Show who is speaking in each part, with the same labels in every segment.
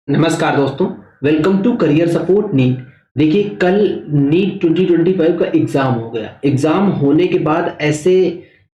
Speaker 1: नमस्कार दोस्तों, welcome to career support NEET. देखिए, कल नीट 2025 का एग्जाम हो गया। एग्जाम होने के बाद ऐसे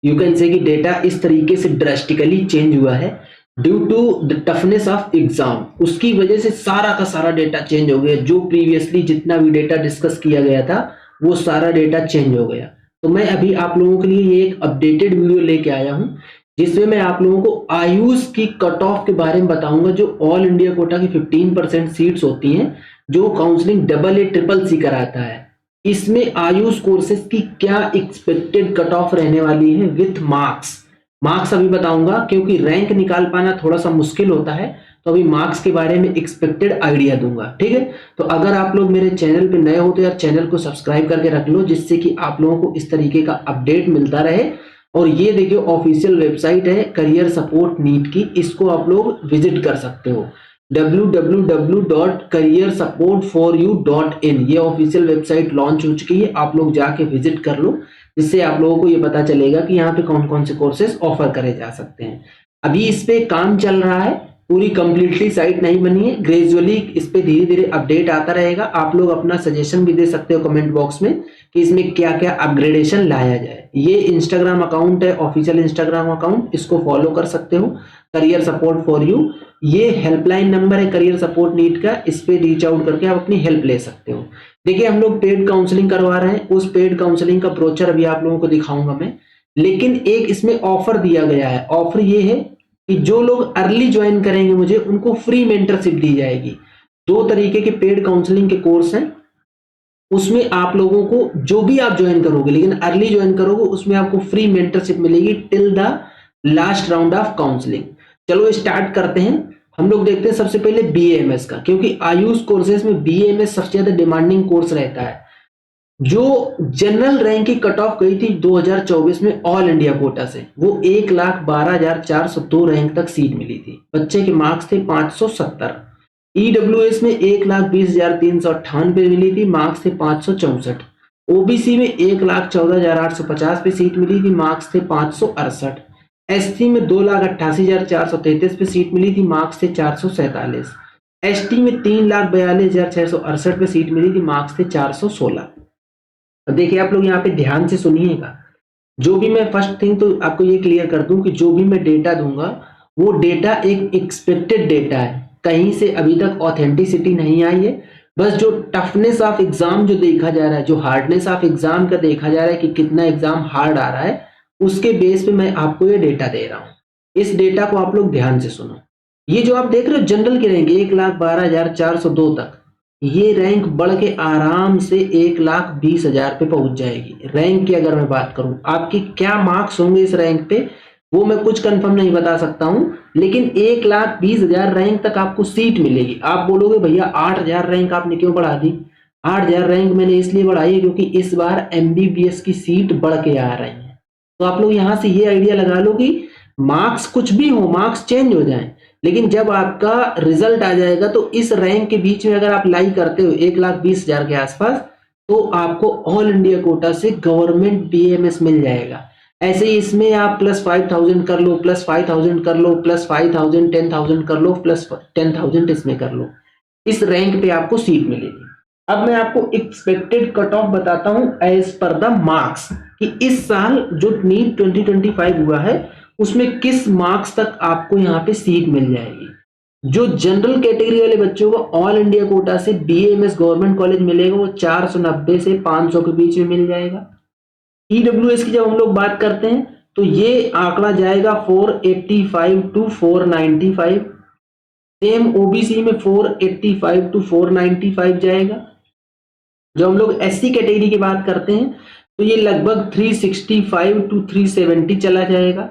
Speaker 1: यू कैन से कि डेटा इस तरीके से ड्रास्टिकली चेंज हुआ है due to the toughness of exam. उसकी वजह से सारा का सारा डेटा चेंज हो गया। जो प्रीवियसली जितना भी डेटा डिस्कस किया गया था वो सारा डेटा चेंज हो गया। तो मैं अभी आप लोगों के लिए ये एक अपडेटेड वीडियो लेके आया हूँ जिसमें मैं आप लोगों को आयुष की कट ऑफ के बारे में बताऊंगा। जो ऑल इंडिया कोटा की 15% सीट्स होती हैं, जो counselling double A triple C कराता है, इसमें आयुष कोर्सेज की क्या एक्सपेक्टेड कट ऑफ रहने वाली है विथ मार्क्स। मार्क्स अभी बताऊंगा क्योंकि रैंक निकाल पाना थोड़ा सा मुश्किल होता है, तो अभी मार्क्स के बारे में एक्सपेक्टेड आइडिया दूंगा। ठीक है, तो अगर आप लोग मेरे चैनल पे नए हो तो यार चैनल को सब्सक्राइब करके रख लो, जिससे कि आप लोगों को इस तरीके का अपडेट मिलता रहे। और ये देखिए, ऑफिशियल वेबसाइट है करियर सपोर्ट नीट की, इसको आप लोग विजिट कर सकते हो www.careersupportforyou.in। ये ऑफिशियल वेबसाइट लॉन्च हो चुकी है, आप लोग जाके विजिट कर लो, जिससे आप लोगों को ये पता चलेगा कि यहाँ पे कौन कौन से कोर्सेज ऑफर करे जा सकते हैं। अभी इस पे काम चल रहा है, पूरी कंप्लीटली साइट नहीं बनी है, ग्रेजुअली इस पे धीरे धीरे अपडेट आता रहेगा। आप लोग अपना सजेशन भी दे सकते हो कमेंट बॉक्स में कि इसमें क्या क्या अपग्रेडेशन लाया जाए। ये इंस्टाग्राम अकाउंट है, ऑफिशियल इंस्टाग्राम अकाउंट, इसको फॉलो कर सकते हो, करियर सपोर्ट फॉर यू। ये हेल्पलाइन नंबर है करियर सपोर्ट नीट का, इस पे रीच आउट करके आप अपनी हेल्प ले सकते हो। देखिए, हम लोग पेड काउंसलिंग करवा रहे हैं, उस पेड काउंसलिंग का ब्रोचर अभी आप लोगों को दिखाऊंगा मैं। लेकिन एक इसमें ऑफर दिया गया है। ऑफर ये है कि जो लोग अर्ली ज्वाइन करेंगे मुझे, उनको फ्री मेंटरशिप दी जाएगी। दो तरीके के पेड काउंसलिंग के कोर्स हैं, उसमें आप लोगों को जो भी आप ज्वाइन करोगे, लेकिन अर्ली ज्वाइन करोगे, उसमें आपको फ्री मेंटरशिप मिलेगी till the last round of counselling. चलो स्टार्ट करते हैं। हम लोग देखते हैं सबसे पहले बीएमएस का, क्योंकि आयुष कोर्सेज में बीएमएस सबसे ज्यादा डिमांडिंग कोर्स रहता है। जो जनरल रैंक की कट ऑफ गई थी 2024 में ऑल इंडिया कोटा से, वो 1,12,402 रैंक तक सीट मिली थी। बच्चे के मार्क्स थे 570। ईडब्ल्यूएस में 1,20,398 मिली थी, मार्क्स थे 564। ओबीसी में 1,14,850 पे सीट मिली थी, मार्क्स थे 568। एससी में 2,88,433 पे सीट मिली थी, मार्क्स थे 447। एसटी में 3,42,668 पे सीट मिली थी, मार्क्स थे 416। अब देखिए, आप लोग यहाँ पे ध्यान से सुनिएगा। जो भी मैं फर्स्ट थिंग तो आपको ये क्लियर कर दूं कि जो भी मैं डेटा दूंगा वो डेटा एक एक्सपेक्टेड डेटा है, कहीं से अभी तक ऑथेंटिसिटी नहीं आई है। बस जो टफनेस ऑफ एग्जाम जो देखा जा रहा है, जो हार्डनेस ऑफ एग्जाम का देखा जा रहा है कि कितना एग्जाम हार्ड आ रहा है, उसके बेस पे मैं आपको ये डेटा दे रहा हूं। इस डेटा को आप लोग ध्यान से सुनो। ये जो आप देख रहे हो जनरल की रैंक 1,12,402 तक, ये रैंक बढ़ के आराम से 1,20,000 पे पहुंच जाएगी। रैंक की अगर मैं बात करूं, आपकी क्या मार्क्स होंगे इस रैंक पे वो मैं कुछ कंफर्म नहीं बता सकता हूं, लेकिन 1,20,000 रैंक तक आपको सीट मिलेगी। आप बोलोगे भैया 8,000 रैंक आपने क्यों बढ़ा दी? 8,000 रैंक मैंने इसलिए बढ़ाई है क्योंकि इस बार एमबीबीएस की सीट बढ़ के आ रही है। तो आप लोग यहां से ये आइडिया लगा लो कि मार्क्स कुछ भी हो, मार्क्स चेंज हो जाए, लेकिन जब आपका रिजल्ट आ जाएगा तो इस रैंक के बीच में अगर आप लाई करते हो 1,20,000 के आसपास, तो आपको ऑल इंडिया कोटा से गवर्नमेंट बीएमएस मिल जाएगा। ऐसे ही इसमें आप +5,000 कर लो, +5,000 कर लो, +5,000 10,000 कर लो, +10,000 इसमें कर लो, इस रैंक पे आपको सीट मिलेगी। अब मैं आपको एक्सपेक्टेड कट ऑफ बताता हूं एज पर द मार्क्स, कि इस साल जो नीट 2025 हुआ है उसमें किस मार्क्स तक आपको यहाँ पे सीट मिल जाएगी। जो जनरल कैटेगरी वाले बच्चों को ऑल इंडिया कोटा से बीएमएस गवर्नमेंट कॉलेज मिलेगा, वो 490 से 500 के बीच में मिल जाएगा। ईडब्ल्यूएस की जब हम लोग बात करते हैं तो ये आंकड़ा जाएगा 485 टू 495। सेम ओबीसी में 485 टू 495 जाएगा। जब हम लोग एससी कैटेगरी की बात करते हैं तो ये लगभग 365 टू 370 चला जाएगा।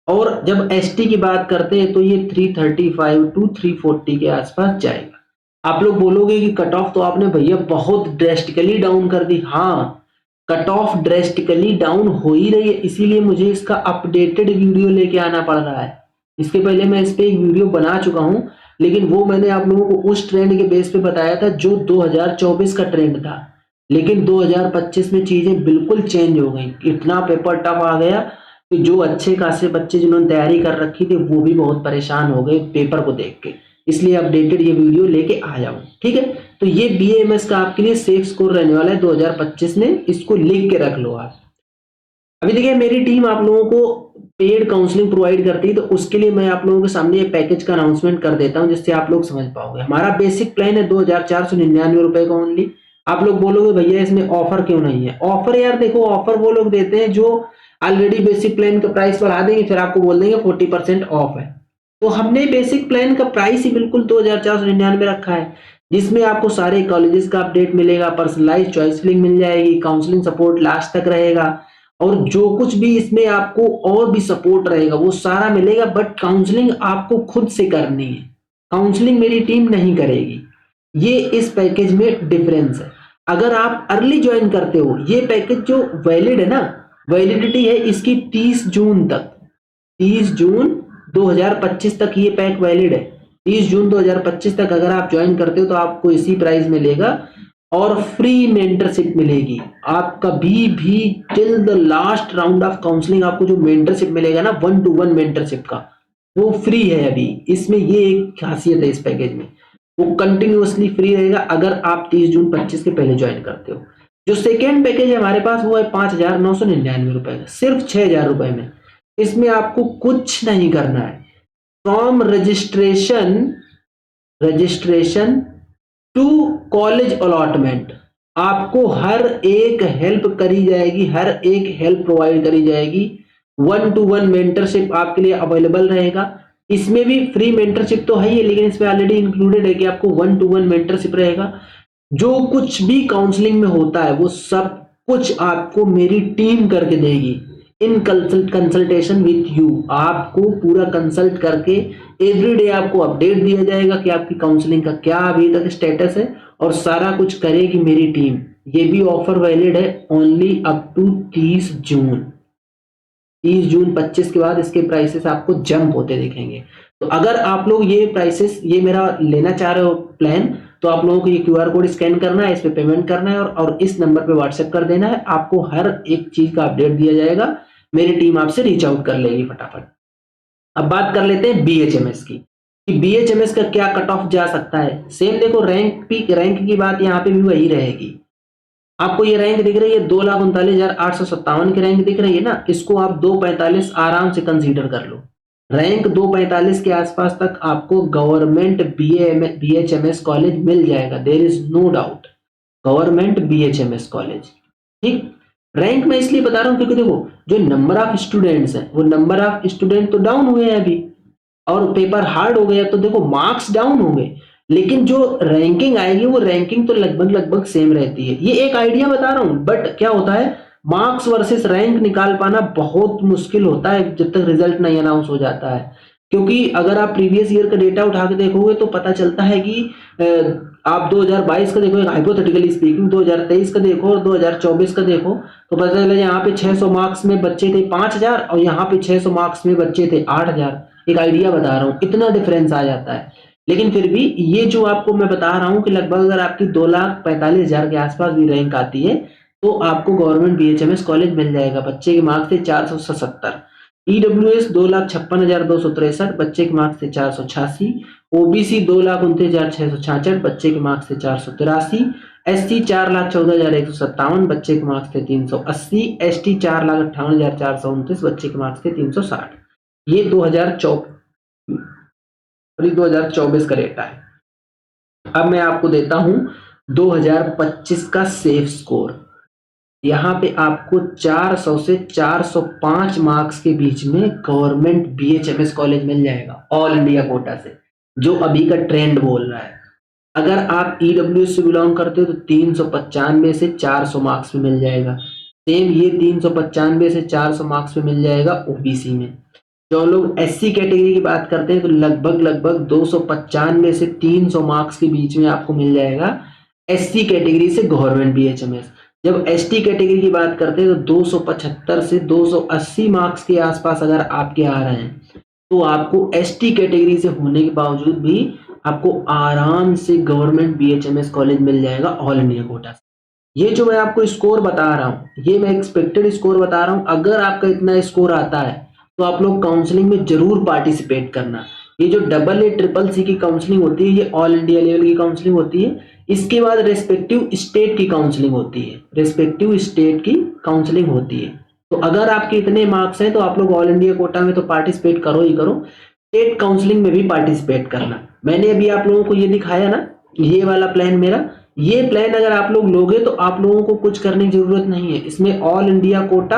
Speaker 1: और जब एसटी की बात करते हैं तो ये 335 टू 340 के आसपास जाएगा। आप लोग बोलोगे कि कट ऑफ तो आपने भैया बहुत ड्रेस्टिकली डाउन कर दी। हाँ, कट ऑफ ड्रेस्टिकली डाउन हो ही रही है, इसीलिए मुझे इसका अपडेटेड वीडियो लेके आना पड़ रहा है। इसके पहले मैं इस पे एक वीडियो बना चुका हूं, लेकिन वो मैंने आप लोगों को उस ट्रेंड के बेस पे बताया था जो 2024 का ट्रेंड था। लेकिन 2025 में चीजें बिल्कुल चेंज हो गई। इतना पेपर टफ आ गया कि जो अच्छे खासे बच्चे जिन्होंने तैयारी कर रखी थी वो भी बहुत परेशान हो गए पेपर को देख के। इसलिए अपडेटेड ये वीडियो लेके आया हूं। ठीक है, तो ये BAMS का आपके लिए सेफ स्कोर रहने वाला है 2025 में, इसको लिख के रख लो आप। अभी देखिए मेरी टीम आप लोगों को पेड काउंसलिंग प्रोवाइड करती है, तो उसके लिए मैं आप लोगों के सामने एक पैकेज का अनाउंसमेंट कर देता हूं जिससे आप लोग समझ पाओगे। हमारा बेसिक प्लान है 2499 रुपए का ओनली। आप लोग बोलोगे भैया इसमें ऑफर क्यों नहीं है? ऑफर यार देखो, ऑफर वो लोग देते हैं जो ऑलरेडी बेसिक प्लान का प्राइस बढ़ा देंगे, फिर आपको बोल देंगे 40% ऑफ है। तो हमने बेसिक प्लान का प्राइस ही बिल्कुल 2499 रखा है, जिसमें आपको सारे कॉलेजेस का अपडेट मिलेगा, पर्सनलाइज चॉइस फिलिंग मिल जाएगी, काउंसलिंग सपोर्ट लास्ट तक रहेगा, और जो कुछ भी इसमें आपको और भी सपोर्ट रहेगा वो सारा मिलेगा। बट काउंसलिंग आपको खुद से करनी है, काउंसलिंग मेरी टीम नहीं करेगी। ये इस पैकेज में डिफरेंस है। अगर आप अर्ली ज्वाइन करते हो, ये पैकेज जो वैलिड है ना, वैलिडिटी है इसकी 30 जून तक, 30 जून 2025 तक ये पैक वैलिड है। 30 जून 2025 तक अगर आप ज्वाइन करते हो तो आपको इसी प्राइस मिलेगा, और फ्री मेंटरशिप मिलेगी। आपका भी till the last round of counselling आपको जो मेंटरशिप मिलेगा ना, 1-to-1 मेंटरशिप का, वो फ्री है अभी। इसमें ये एक खासियत है इस पैकेज में, वो कंटिन्यूअसली फ्री रहेगा अगर आप 30 जून 25 के पहले ज्वाइन करते हो। जो सेकेंड पैकेज है हमारे पास वो है 5,999 रुपए का, सिर्फ 6,000 रुपए में। इसमें आपको कुछ नहीं करना है। From registration to college allotment आपको हर एक हेल्प करी जाएगी, हर एक हेल्प प्रोवाइड करी जाएगी। 1-to-1 मेंटरशिप आपके लिए अवेलेबल रहेगा। इसमें भी फ्री मेंटरशिप तो है ही है, लेकिन इसमें ऑलरेडी इंक्लूडेड है कि आपको 1-to-1 मेंटरशिप रहेगा। जो कुछ भी काउंसलिंग में होता है वो सब कुछ आपको मेरी टीम करके देगी, इन कंसल्टेशन विथ यू। आपको पूरा कंसल्ट करके एवरीडे आपको अपडेट दिया जाएगा कि आपकी काउंसलिंग का क्या अभी तक स्टेटस है, और सारा कुछ करेगी मेरी टीम। ये भी ऑफर वैलिड है ओनली अप टू 30 जून। 30 जून 25 के बाद इसके प्राइसेस आपको जंप होते दिखेंगे। तो अगर आप लोग ये प्राइसेस, ये मेरा लेना चाह रहे हो प्लान, तो आप लोगों को ये QR कोड स्कैन करना है, इस पे पेमेंट करना है, और इस नंबर पे व्हाट्सएप कर देना है। आपको हर एक चीज का अपडेट दिया जाएगा, मेरी टीम आपसे रीच आउट कर लेगी फटाफट। अब बात कर लेते हैं BHMS की, कि BHMS का क्या कट ऑफ जा सकता है। सेम देखो, रैंक की बात यहाँ पे भी वही रहेगी। आपको ये रैंक दिख रही है 2,39,857 की रैंक दिख रही है ना, इसको आप 245 आराम से कंसीडर कर लो। रैंक 245 के आसपास तक आपको गवर्नमेंट BHMS कॉलेज मिल जाएगा, there is no doubt, government BHMS college. ठीक, रैंक मैं इसलिए बता रहा हूं क्योंकि देखो जो नंबर ऑफ स्टूडेंट्स हैं, वो नंबर ऑफ स्टूडेंट तो डाउन हुए हैं अभी, और पेपर हार्ड हो गया तो देखो मार्क्स डाउन होंगे, लेकिन जो रैंकिंग आएगी वो रैंकिंग तो लगभग सेम रहती है। ये एक आइडिया बता रहा हूं, बट क्या होता है, मार्क्स वर्सेस रैंक निकाल पाना बहुत मुश्किल होता है जब तक रिजल्ट नहीं अनाउंस हो जाता है। क्योंकि अगर आप प्रीवियस ईयर का डेटा उठा के देखोगे तो पता चलता है कि आप 2022 का देखो, एक हाइपोथेटिकली स्पीकिंग, 2023 का देखो और 2024 का देखो, तो पता चला यहाँ पे 600 मार्क्स में बच्चे थे 5,000 और यहाँ पे 600 मार्क्स में बच्चे थे 8,000। एक आइडिया बता रहा हूँ, इतना डिफरेंस आ जाता है। लेकिन फिर भी ये जो आपको मैं बता रहा हूँ कि लगभग अगर आपकी 2,45,000 के आसपास भी रैंक आती है तो आपको गवर्नमेंट BHMS कॉलेज मिल जाएगा। बच्चे के मार्क्स थे 477, EWS 2,56,263, बच्चे के मार्क्स थे 486, OBC 2,29,666, बच्चे के मार्क्स थे 483, SC 4,14,157, बच्चे के मार्क्स थे 380, ST 4,58,429, बच्चे के मार्क्स थे 360। ये 2024 का डेटा है। अब मैं आपको देता हूं 2025 का सेफ स्कोर। यहाँ पे आपको 400 से 405 मार्क्स के बीच में गवर्नमेंट BHMS कॉलेज मिल जाएगा ऑल इंडिया कोटा से, जो अभी का ट्रेंड बोल रहा है। अगर आप EWS से बिलोंग करते हो तो 395 से 400 मार्क्स में मिल जाएगा। सेम ये 395 से 400 मार्क्स में मिल जाएगा OBC में। जो लोग SC कैटेगरी की बात करते हैं तो लगभग 295 से 300 मार्क्स के बीच में आपको मिल जाएगा SC कैटेगरी से गवर्नमेंट BHMS। जब ST कैटेगरी की बात करते हैं तो 275 से 280 मार्क्स के आसपास अगर आपके आ रहे हैं तो आपको ST कैटेगरी से होने के बावजूद भी आपको आराम से गवर्नमेंट BHMS कॉलेज मिल जाएगा ऑल इंडिया कोटा से। ये जो मैं आपको स्कोर बता रहा हूँ, ये मैं एक्सपेक्टेड स्कोर बता रहा हूँ। अगर आपका इतना स्कोर आता है तो आप लोग काउंसलिंग में जरूर पार्टिसिपेट करना, ये जो AA-CCC की काउंसलिंग होती है ये ऑल इंडिया लेवल की काउंसलिंग होती है। इसके बाद रेस्पेक्टिव स्टेट की काउंसलिंग होती है, रेस्पेक्टिव स्टेट की काउंसलिंग होती है। तो अगर आपके इतने मार्क्स हैं तो आप लोग ऑल इंडिया कोटा में तो पार्टिसिपेट करो ही करो, स्टेट काउंसलिंग में भी पार्टिसिपेट करना। मैंने अभी आप लोगों को ये दिखाया ना, ये वाला प्लान मेरा, ये प्लान अगर आप लोग लोगे तो आप लोगों को कुछ करने की जरूरत नहीं है। इसमें all India quota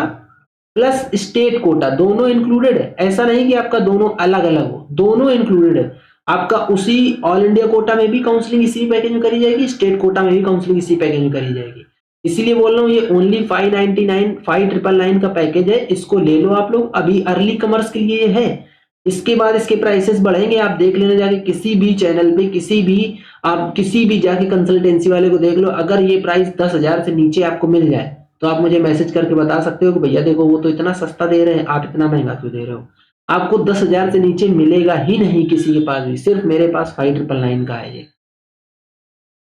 Speaker 1: plus state quota दोनों इंक्लूडेड है। ऐसा नहीं कि आपका दोनों अलग अलग हो, दोनों इंक्लूडेड है। आपका उसी ऑल इंडिया कोटा में भी काउंसलिंग इसी पैकेज में करी जाएगी, स्टेट कोटा में भी काउंसलिंग इसी पैकेज में करी जाएगी। इसीलिए बोल रहा हूँ ये ओनली 599 का पैकेज है, इसको ले लो आप लोग। अभी अर्ली कमर्स के लिए ये है, इसके बाद इसके प्राइसेस बढ़ेंगे। आप देख लेना जाके किसी भी चैनल पे, आप किसी भी जाके कंसल्टेंसी वाले को देख लो, अगर ये प्राइस 10,000 से नीचे आपको मिल जाए तो आप मुझे मैसेज करके बता सकते हो कि भैया देखो वो तो इतना सस्ता दे रहे हैं, आप इतना महंगा क्यों दे रहे हो। आपको 10,000 से नीचे मिलेगा ही नहीं किसी के पास भी, सिर्फ मेरे पास 5,999 का है ये।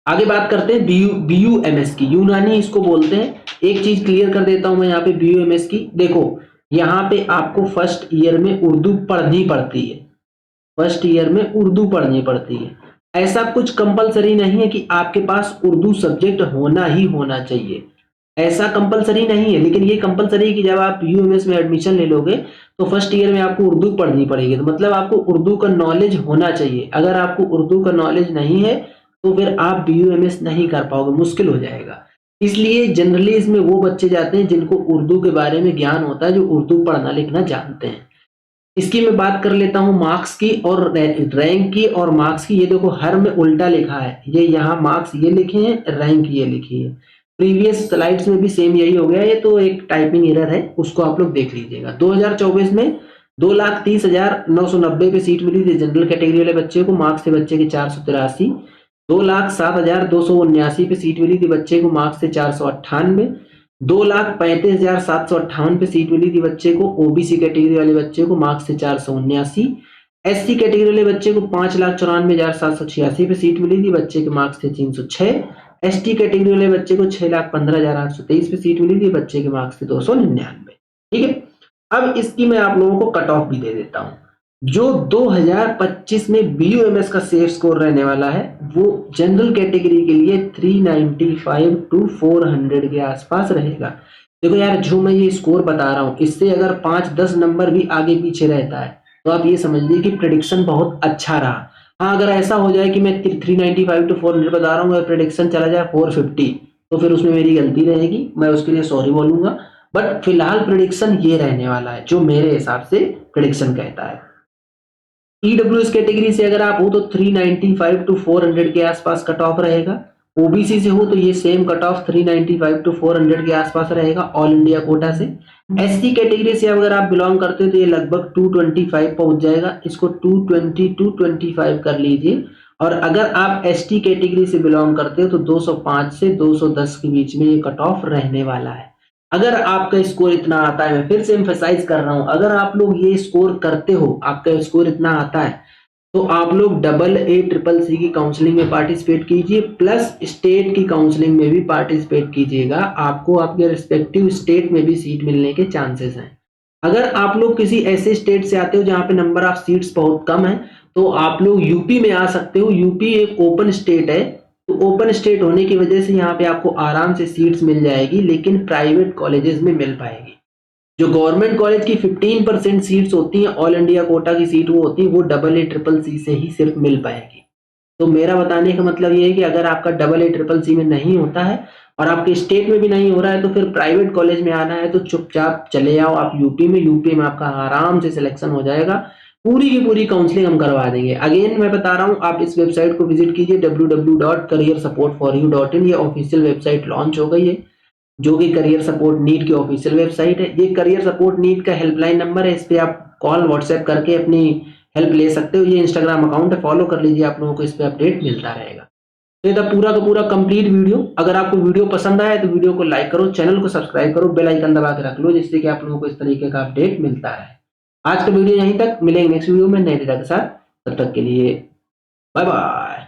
Speaker 1: आगे बात करते हैं BUMS की, यूनानी इसको बोलते हैं। एक चीज क्लियर कर देता हूं मैं यहाँ पे BUMS की। देखो यहाँ पे आपको फर्स्ट ईयर में उर्दू पढ़नी पड़ती है, फर्स्ट ईयर में उर्दू पढ़नी पड़ती है। ऐसा कुछ कंपलसरी नहीं है कि आपके पास उर्दू सब्जेक्ट होना ही होना चाहिए, ऐसा कंपलसरी नहीं है। लेकिन ये कंपलसरी है कि जब आप BUMS में एडमिशन ले लोगे तो फर्स्ट ईयर में आपको उर्दू पढ़नी पड़ेगी। तो मतलब आपको उर्दू का नॉलेज होना चाहिए। अगर आपको उर्दू का नॉलेज नहीं है तो फिर आप BUMS नहीं कर पाओगे, मुश्किल हो जाएगा। इसलिए जनरली इसमें वो बच्चे जाते हैं जिनको उर्दू के बारे में ज्ञान होता है, जो उर्दू पढ़ना लिखना जानते हैं। इसकी मैं बात कर लेता हूं मार्क्स की और रैंक की और मार्क्स की। ये देखो हर में उल्टा लिखा है, ये यहाँ मार्क्स ये लिखे हैं, रैंक ये लिखी है। प्रीवियस स्लाइड्स में भी सेम यही हो गया, ये तो एक टाइपिंग एरर है, उसको आप लोग देख लीजिएगा। 2024 में 2,30,990 पे सीट मिली थी जनरल कैटेगरी वाले बच्चे को, मार्क्स थे बच्चे के 483। 2,07,279 पे सीट मिली थी बच्चे को, मार्क्स थे 498। 2,35,758 पे सीट मिली थी बच्चे को, ओबीसी कैटेगरी वाले बच्चे को, मार्क्स थे 479। SC कैटेगरी वाले बच्चे को 5,94,786 पे सीट मिली थी बच्चे के, मार्क्स थे 306। ST कैटेगरी वाले बच्चे को 6,15,823 पे सीट मिली थी बच्चे के, मार्क्स थे 299। ठीक है, अब इसकी मैं आप लोगों को कट ऑफ भी दे देता हूं। जो 2025 में BUMS का सेफ स्कोर रहने वाला है वो जनरल कैटेगरी के लिए 395 to 400 के आसपास रहेगा। देखो यार, जो मैं ये स्कोर बता रहा हूं इससे अगर 5-10 नंबर भी आगे पीछे रहता है तो आप ये समझ लीजिए कि प्रेडिक्शन बहुत अच्छा रहा। हाँ, अगर ऐसा हो जाए कि मैं 395 to 400 बता रहा हूँ और प्रेडिक्शन चला जाए 450 तो फिर उसमें मेरी गलती रहेगी, मैं उसके लिए सॉरी बोलूंगा। बट फिलहाल प्रेडिक्शन ये रहने वाला है जो मेरे हिसाब से प्रेडिक्शन कहता है। EWS कैटेगरी से अगर आप हो तो 395 to 400 के आसपास कट ऑफ रहेगा। OBC से हो तो ये सेम कट ऑफ 395 to 400 के आसपास रहेगा ऑल इंडिया कोटा से। SC कैटेगरी से अगर आप बिलोंग करते हो तो ये लगभग 225 पहुंच जाएगा, इसको 220 to 25 कर लीजिए। और अगर आप ST कैटेगरी से बिलोंग करते हो तो 205 से 210 के बीच में ये कट ऑफ रहने वाला है। अगर आपका स्कोर इतना आता है, मैं फिर से एम्फेसाइज कर रहा हूं, अगर आप लोग ये स्कोर करते हो, आपका स्कोर इतना आता है तो आप लोग AA-CCC की काउंसलिंग में पार्टिसिपेट कीजिए, प्लस स्टेट की काउंसलिंग में भी पार्टिसिपेट कीजिएगा। आपको आपके रिस्पेक्टिव स्टेट में भी सीट मिलने के चांसेस हैं। अगर आप लोग किसी ऐसे स्टेट से आते हो जहां पे नंबर ऑफ सीट्स बहुत कम है तो आप लोग यूपी में आ सकते हो। यूपी एक ओपन स्टेट है, तो ओपन स्टेट होने की वजह से यहाँ पे आपको आराम से सीट्स मिल जाएगी, लेकिन प्राइवेट कॉलेजेस में मिल पाएगी। जो गवर्नमेंट कॉलेज की 15% सीट्स होती हैं, ऑल इंडिया कोटा की सीट वो होती है, वो AA-CCC से ही सिर्फ मिल पाएगी। तो मेरा बताने का मतलब ये है कि अगर आपका AA-CCC में नहीं होता है और आपके स्टेट में भी नहीं हो रहा है तो फिर प्राइवेट कॉलेज में आना है तो चुपचाप चले आओ आप यूपी में। यूपी में आपका आराम से सिलेक्शन हो जाएगा, पूरी की पूरी काउंसलिंग हम करवा देंगे। अगेन मैं बता रहा हूँ, आप इस वेबसाइट को विजिट कीजिए www.careersupportforyou.in। ये ऑफिशियल वेबसाइट लॉन्च हो गई है जो कि करियर सपोर्ट नीट की ऑफिशियल वेबसाइट है। ये करियर सपोर्ट नीट का हेल्पलाइन नंबर है, इस पे आप कॉल व्हाट्सएप करके अपनी हेल्प ले सकते हो। ये इंस्टाग्राम अकाउंट है, फॉलो कर लीजिए, आप लोगों को इस पे अपडेट मिलता रहेगा। तो ये था पूरा का पूरा कंप्लीट वीडियो। अगर आपको वीडियो पसंद आया तो वीडियो को लाइक करो, चैनल को सब्सक्राइब करो, बेल आइकन दबा के रख लो जिससे कि आप लोगों को इस तरीके का अपडेट मिलता रहे। आज का वीडियो यहीं तक, मिलेंगे नेक्स्ट वीडियो में नए डेटा के साथ। तब तक के लिए बाय बाय।